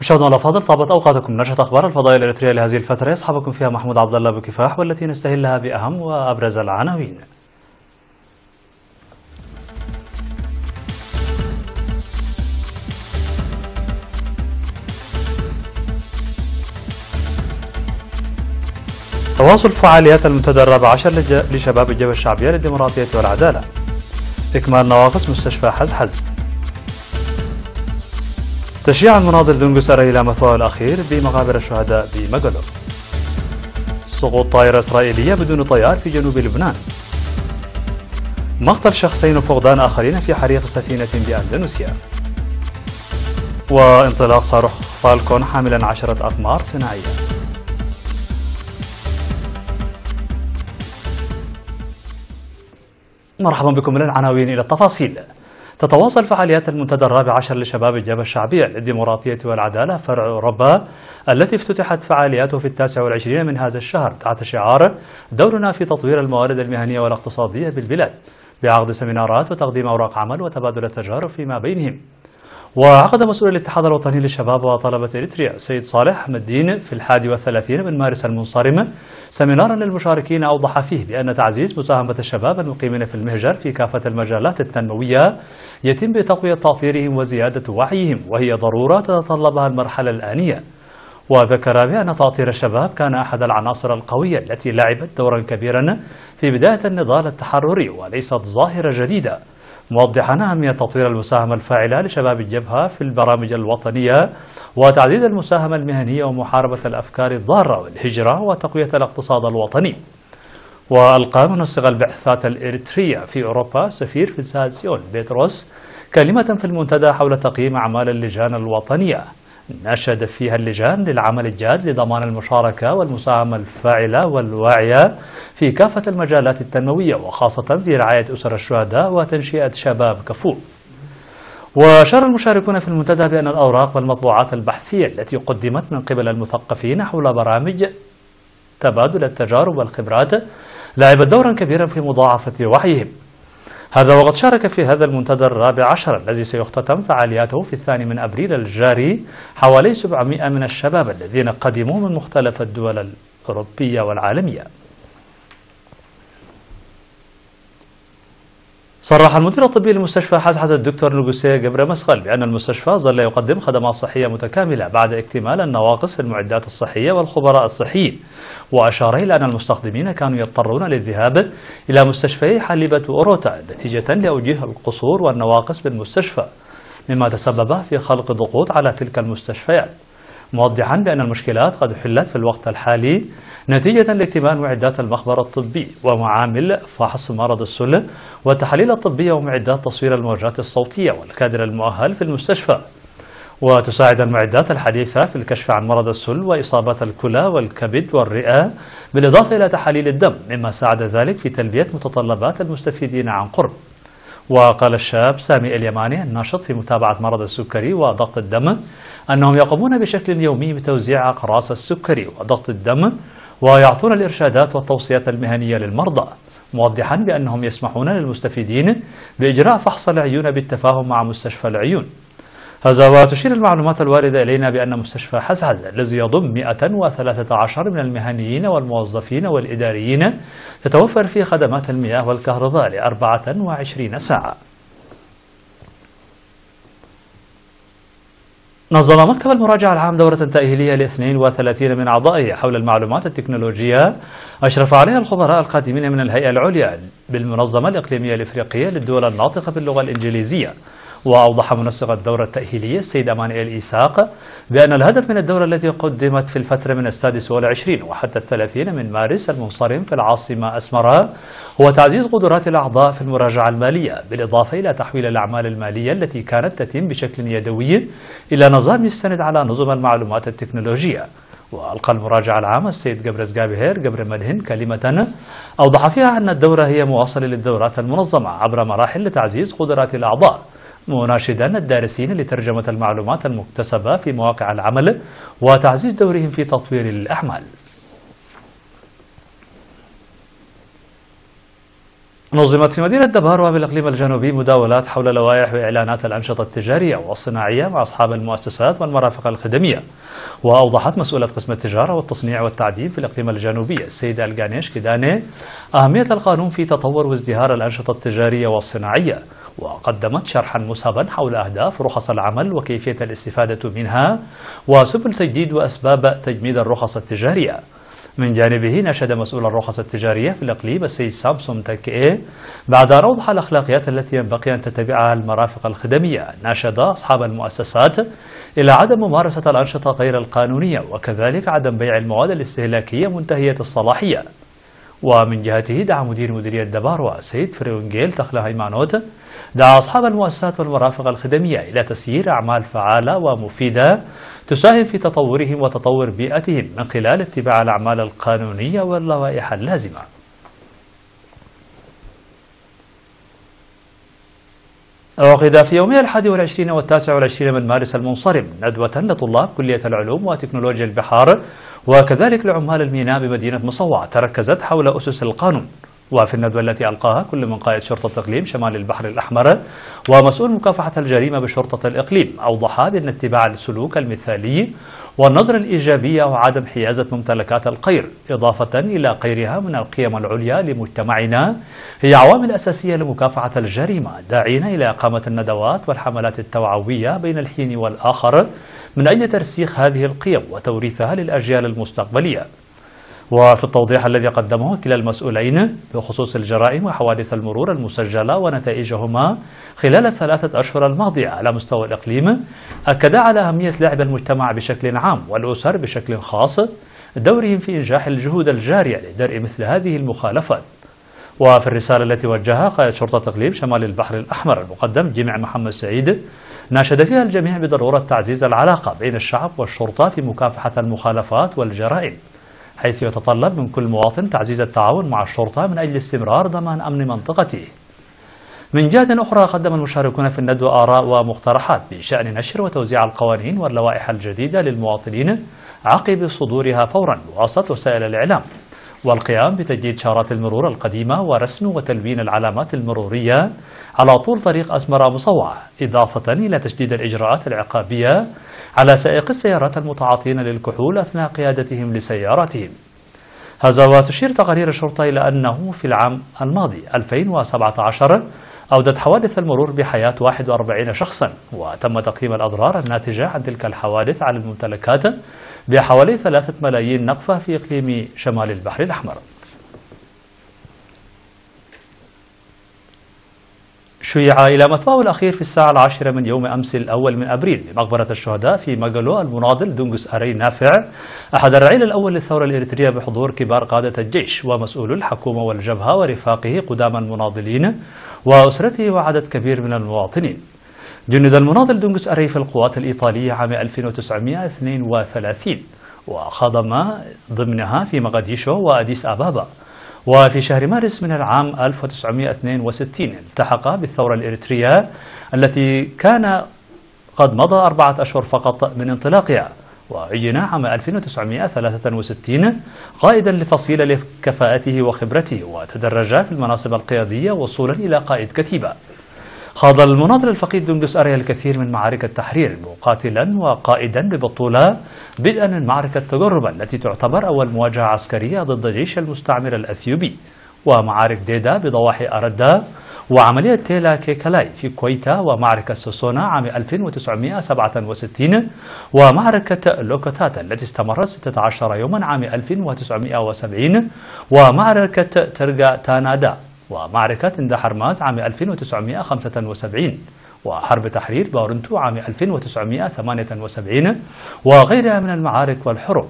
مشاهدينا الأفاضل، طابت أوقاتكم. نشرة أخبار الفضائية الإريترية لهذه الفترة يصحبكم فيها محمود عبد الله بكفاح، والتي نستهلها بأهم وأبرز العناوين. تواصل فعاليات المنتدى الرابع عشر لشباب الجبهة الشعبية للديمقراطية والعدالة. إكمال نواقص مستشفى حزحز. تشييع المناضل دنقسر إلى مثواه الأخير بمقابر الشهداء بمقلب. سقوط طائرة إسرائيلية بدون طيار في جنوب لبنان. مقتل شخصين وفقدان آخرين في حريق سفينة بأندونيسيا. وانطلاق صاروخ فالكون حاملا 10 أقمار صناعية. مرحبا بكم من العناوين إلى التفاصيل. تتواصل فعاليات المنتدى الرابع عشر لشباب الجبهة الشعبية للديمقراطية والعدالة فرع أوروبا، التي افتتحت فعالياته في 29 من هذا الشهر تحت شعار دورنا في تطوير الموارد المهنية والاقتصادية بالبلاد، بعقد سمينارات وتقديم أوراق عمل وتبادل التجارب فيما بينهم. وعقد مسؤول الاتحاد الوطني للشباب وطلبة إريتريا سيد صالح أحمد الدين في 31 من مارس المنصرم سمينارا للمشاركين أوضح فيه بأن تعزيز مساهمة الشباب المقيمين في المهجر في كافة المجالات التنموية يتم بتقوية تأطيرهم وزيادة وعيهم، وهي ضرورة تتطلبها المرحلة الآنية. وذكر بأن تأطير الشباب كان أحد العناصر القوية التي لعبت دورا كبيرا في بداية النضال التحرري وليست ظاهرة جديدة، موضحا أهمية تطوير المساهمة الفاعلة لشباب الجبهة في البرامج الوطنية وتعزيز المساهمة المهنية ومحاربة الأفكار الضارة والهجرة وتقوية الاقتصاد الوطني. وألقى منسق البعثات الإريترية في أوروبا سفير فيساسيون بيتروس كلمة في المنتدى حول تقييم أعمال اللجان الوطنية، نشد فيها اللجان للعمل الجاد لضمان المشاركة والمساهمة الفاعلة والواعية في كافة المجالات التنموية، وخاصة في رعاية أسر الشهداء وتنشئة شباب كفؤ. وأشار المشاركون في المنتدى بأن الأوراق والمطبوعات البحثية التي قدمت من قبل المثقفين حول برامج تبادل التجارب والخبرات لعبت دورا كبيرا في مضاعفة وعيهم. هذا وقد شارك في هذا المنتدى الرابع عشر الذي سيختتم فعالياته في 2 من أبريل الجاري حوالي 700 من الشباب الذين قدموا من مختلف الدول الأوروبية والعالمية. صرح المدير الطبي لمستشفى حزحز الدكتور نقوسي جبر مسغل بأن المستشفى ظل يقدم خدمات صحية متكاملة بعد اكتمال النواقص في المعدات الصحية والخبراء الصحيين، وأشار إلى أن المستخدمين كانوا يضطرون للذهاب إلى مستشفى حليبة وأوروتا نتيجة لأوجه القصور والنواقص بالمستشفى، مما تسبب في خلق ضغوط على تلك المستشفيات، موضحا بأن المشكلات قد حلت في الوقت الحالي نتيجة لاكتمال معدات المخبر الطبي ومعامل فحص مرض السل والتحاليل الطبية ومعدات تصوير الموجات الصوتية والكادر المؤهل في المستشفى. وتساعد المعدات الحديثة في الكشف عن مرض السل وإصابات الكلى والكبد والرئة، بالإضافة إلى تحاليل الدم، مما ساعد ذلك في تلبية متطلبات المستفيدين عن قرب. وقال الشاب سامي اليماني الناشط في متابعة مرض السكري وضغط الدم أنهم يقومون بشكل يومي بتوزيع أقراص السكري وضغط الدم ويعطون الإرشادات والتوصيات المهنية للمرضى، موضحا بأنهم يسمحون للمستفيدين بإجراء فحص العيون بالتفاهم مع مستشفى العيون. هذا وتشير المعلومات الواردة إلينا بأن مستشفى حزحز الذي يضم 113 من المهنيين والموظفين والإداريين تتوفر فيه خدمات المياه والكهرباء ل24 ساعة. نظم مكتب المراجع العام دورة تأهيلية ل32 من أعضائه حول المعلومات التكنولوجية أشرف عليها الخبراء القادمين من الهيئة العليا بالمنظمة الإقليمية الإفريقية للدول الناطقة باللغة الإنجليزية. وأوضح منسق الدورة التأهيلية السيد أمانويل إيساق بأن الهدف من الدورة التي قدمت في الفترة من 26 وحتى 30 من مارس المنصرم في العاصمة أسمرا هو تعزيز قدرات الأعضاء في المراجعة المالية، بالإضافة إلى تحويل الأعمال المالية التي كانت تتم بشكل يدوي إلى نظام يستند على نظم المعلومات التكنولوجية. وألقى المراجع العام السيد جبرز جابهير جبر مدهن كلمة أوضح فيها أن الدورة هي مواصلة للدورات المنظمة عبر مراحل لتعزيز قدرات الأعضاء، مناشدا الدارسين لترجمة المعلومات المكتسبة في مواقع العمل وتعزيز دورهم في تطوير الأعمال. نظمت في مدينة دباروا بالإقليم الجنوبي مداولات حول لوائح وإعلانات الأنشطة التجارية والصناعية مع أصحاب المؤسسات والمرافق الخدمية. وأوضحت مسؤولة قسم التجارة والتصنيع والتعدين في الإقليم الجنوبي السيدة الغانيش كيداني أهمية القانون في تطور وازدهار الأنشطة التجارية والصناعية، وقدمت شرحا مسهبا حول أهداف رخص العمل وكيفية الاستفادة منها وسبل تجديد وأسباب تجميد الرخص التجارية. من جانبه نشد مسؤول الرخص التجارية في الإقليم السيد سامسون تاكئي بعد أن أوضح الأخلاقيات التي ينبغي أن تتبعها المرافق الخدمية، ناشد أصحاب المؤسسات إلى عدم ممارسة الأنشطة غير القانونية وكذلك عدم بيع المواد الاستهلاكية منتهية الصلاحية. ومن جهته دعا مدير مديرية دباروا السيد فريونجيل تخلا هيمانوت دعا أصحاب المؤسسات والمرافق الخدمية إلى تسيير أعمال فعالة ومفيدة تساهم في تطورهم وتطور بيئتهم من خلال اتباع الأعمال القانونية واللوائح اللازمة. عقد في يومي 21 و29 من مارس المنصرم ندوة لطلاب كلية العلوم وتكنولوجيا البحار وكذلك لعمال الميناء بمدينة مصوع، تركزت حول أسس القانون. وفي الندوة التي ألقاها كل من قائد شرطة إقليم شمال البحر الأحمر ومسؤول مكافحة الجريمة بشرطة الإقليم أوضحا بأن اتباع السلوك المثالي والنظرة الإيجابية وعدم حيازة ممتلكات الغير إضافة إلى غيرها من القيم العليا لمجتمعنا هي عوامل أساسية لمكافحة الجريمة، داعين إلى إقامة الندوات والحملات التوعوية بين الحين والآخر من أجل ترسيخ هذه القيم وتوريثها للأجيال المستقبلية. وفي التوضيح الذي قدمه كلا المسؤولين بخصوص الجرائم وحوادث المرور المسجلة ونتائجهما خلال ال3 أشهر الماضية على مستوى الإقليم، أكدا على أهمية لعب المجتمع بشكل عام والأسر بشكل خاص دورهم في إنجاح الجهود الجارية لدرء مثل هذه المخالفات. وفي الرسالة التي وجهها قائد شرطة إقليم شمال البحر الأحمر المقدم جمع محمد سعيد ناشد فيها الجميع بضرورة تعزيز العلاقة بين الشعب والشرطة في مكافحة المخالفات والجرائم، حيث يتطلب من كل مواطن تعزيز التعاون مع الشرطة من أجل استمرار ضمان أمن منطقته. من جهة أخرى قدم المشاركون في الندوة آراء ومقترحات بشأن نشر وتوزيع القوانين واللوائح الجديدة للمواطنين عقب صدورها فورا بواسطة وسائل الإعلام، والقيام بتجديد شارات المرور القديمة ورسم وتلوين العلامات المرورية على طول طريق أسمرة مصوعة، إضافة إلى تشديد الإجراءات العقابية على سائق السيارات المتعاطين للكحول أثناء قيادتهم لسياراتهم. هذا وتشير تقارير الشرطة إلى أنه في العام الماضي 2017 أودت حوادث المرور بحياة 41 شخصا، وتم تقييم الأضرار الناتجة عن تلك الحوادث على الممتلكات بحوالي 3 ملايين نقفة في إقليم شمال البحر الأحمر. شيع إلى مثواه الأخير في الساعة 10 من يوم أمس الأول من أبريل بمقبرة الشهداء في مقلو المناضل دونغوس أري نافع أحد الرعيل الأول للثورة الإريترية بحضور كبار قادة الجيش ومسؤولو الحكومة والجبهة ورفاقه قدام المناضلين وأسرته وعدد كبير من المواطنين. جند المناضل دونغوس أري في القوات الإيطالية عام 1932 وخدم ضمنها في مقديشو وأديس أبابا، وفي شهر مارس من العام 1962 التحق بالثورة الإريترية التي كان قد مضى 4 أشهر فقط من انطلاقها، وعين عام 1963 قائدا لفصيلة لكفاءته وخبرته وتدرج في المناصب القيادية وصولا إلى قائد كتيبة. خاض المناضل الفقيد دونغوس أري الكثير من معارك التحرير مقاتلا وقائدا ببطولة، بدءا من معركة تقرب التي تعتبر أول مواجهة عسكرية ضد الجيش المستعمر الأثيوبي، ومعارك ديدا بضواحي أردا، وعملية تيلا كيكالاي في كويتا، ومعركة سوسونا عام 1967، ومعركة لوكوتاتا التي استمرت 16 يوما عام 1970، ومعركة ترغا تانادا، ومعركة اندحرمات عام 1975، وحرب تحرير بارنتو عام 1978، وغيرها من المعارك والحروب.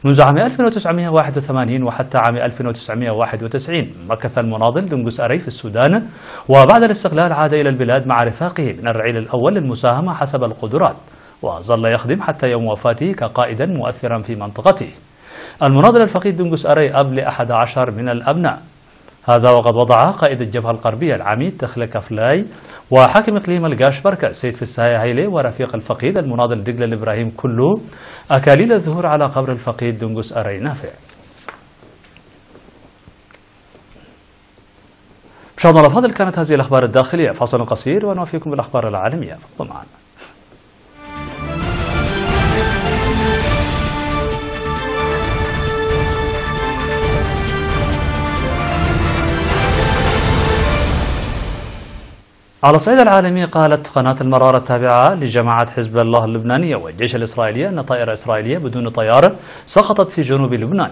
منذ عام 1981 وحتى عام 1991 مكث المناضل دونغوس أري في السودان، وبعد الاستقلال عاد إلى البلاد مع رفاقه من الرعيل الأول للمساهمة حسب القدرات، وظل يخدم حتى يوم وفاته كقائدا مؤثرا في منطقته. المناضل الفقيد دونغوس أري أب ل11 من الأبناء، هذا وقد وضع قائد الجبهة الغربية العميد تخلة كفلاي وحاكم إقليم القاش بركة سيد فساي هيلي ورفيق الفقيد المناضل دقلة الإبراهيم كله أكاليل الظهور على قبر الفقيد دونغوس أري نافع. مشاهدينا الأفاضل، كانت هذه الأخبار الداخلية. فاصل قصير ونوافيكم بالأخبار العالمية، فابقوا معنا. على الصعيد العالمي، قالت قناة المرار التابعة لجماعة حزب الله اللبنانية والجيش الإسرائيلي أن طائرة إسرائيلية بدون طيار سقطت في جنوب لبنان.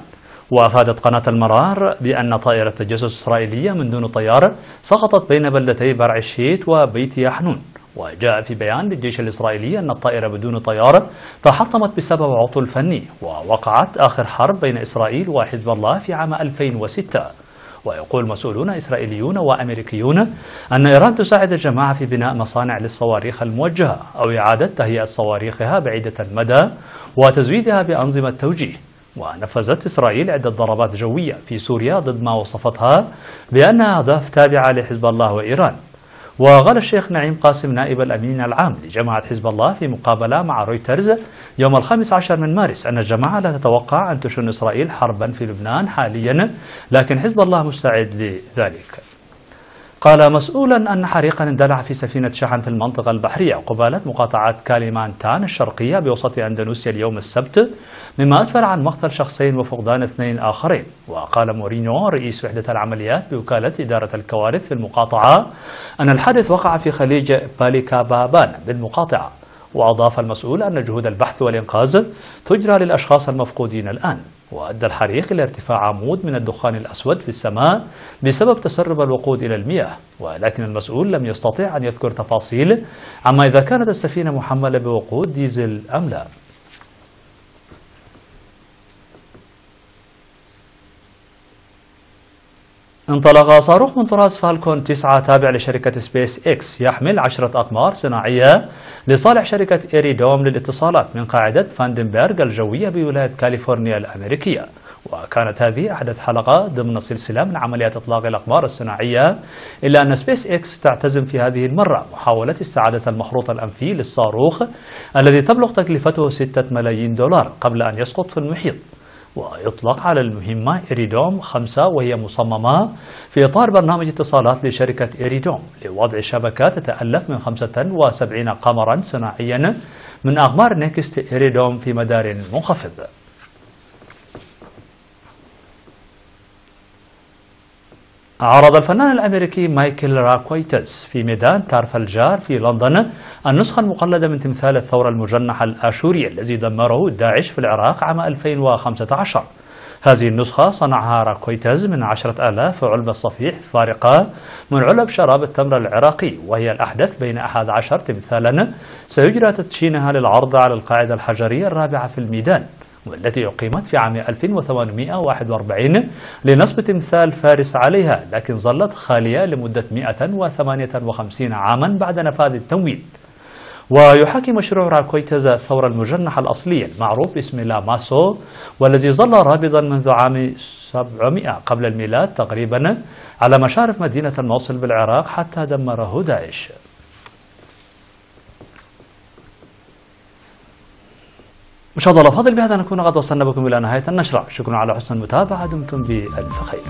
وأفادت قناة المرار بأن طائرة تجسس إسرائيلية من دون طيار سقطت بين بلدتي برع الشيت وبيت يحنون. وجاء في بيان للجيش الإسرائيلي أن الطائرة بدون طيار تحطمت بسبب عطل فني، ووقعت آخر حرب بين إسرائيل وحزب الله في عام 2006. ويقول مسؤولون إسرائيليون وأمريكيون أن إيران تساعد الجماعة في بناء مصانع للصواريخ الموجهة أو إعادة تهيئة صواريخها بعيدة المدى وتزويدها بأنظمة توجيه. ونفذت إسرائيل عدة ضربات جوية في سوريا ضد ما وصفتها بأنها أهداف تابعة لحزب الله وإيران. وقال الشيخ نعيم قاسم نائب الأمين العام لجماعة حزب الله في مقابلة مع رويترز يوم 15 من مارس أن الجماعة لا تتوقع أن تشن إسرائيل حربا في لبنان حاليا، لكن حزب الله مستعد لذلك. قال مسؤولا أن حريقا اندلع في سفينة شحن في المنطقة البحرية قبالة مقاطعة كاليمانتان الشرقية بوسط أندونيسيا اليوم السبت، مما أسفر عن مقتل شخصين وفقدان 2 آخرين. وقال مورينيو رئيس وحدة العمليات بوكالة إدارة الكوارث في المقاطعة أن الحادث وقع في خليج باليكابابان بالمقاطعة. وأضاف المسؤول أن جهود البحث والإنقاذ تجرى للأشخاص المفقودين الآن. وأدى الحريق إلى ارتفاع عمود من الدخان الأسود في السماء بسبب تسرب الوقود إلى المياه، ولكن المسؤول لم يستطع أن يذكر تفاصيل عما إذا كانت السفينة محملة بوقود ديزل أم لا. انطلق صاروخ من طراز فالكون 9 تابع لشركة سبيس إكس يحمل 10 أقمار صناعية لصالح شركة إيريدوم للاتصالات من قاعدة فاندنبرغ الجوية بولاية كاليفورنيا الأمريكية. وكانت هذه أحدث حلقة ضمن سلسلة من عمليات إطلاق الأقمار الصناعية، إلا أن سبيس إكس تعتزم في هذه المرة محاولة استعادة المخروط الأنفي للصاروخ الذي تبلغ تكلفته 6 ملايين دولار قبل أن يسقط في المحيط. ويطلق على المهمة إيريدوم 5، وهي مصممة في إطار برنامج اتصالات لشركة إيريدوم لوضع شبكات تتألف من 75 قمرا صناعيا من أقمار نيكست إيريدوم في مدار منخفض. عرض الفنان الأمريكي مايكل راكويتز في ميدان تارفلجار في لندن النسخة المقلدة من تمثال الثورة المجنحة الآشوري الذي دمره داعش في العراق عام 2015. هذه النسخة صنعها راكويتز من 10,000 علبة صفيح فارقة من علب شراب التمر العراقي، وهي الأحدث بين 11 تمثالا سيجرى تدشينها للعرض على القاعدة الحجرية الرابعة في الميدان، والتي أقيمت في عام 1841 لنصب تمثال فارس عليها، لكن ظلت خالية لمدة 158 عاما بعد نفاذ التمويل. ويحاكي مشروع راكويتز الثورة المجنحة الأصلية المعروف باسم لا ماسو، والذي ظل رابضا منذ عام 700 قبل الميلاد تقريبا على مشارف مدينة الموصل بالعراق حتى دمره داعش. مشاهدينا الأفاضل، بهذا نكون قد وصلنا بكم إلى نهاية النشرة. شكرا على حسن المتابعة، دمتم بألف خير.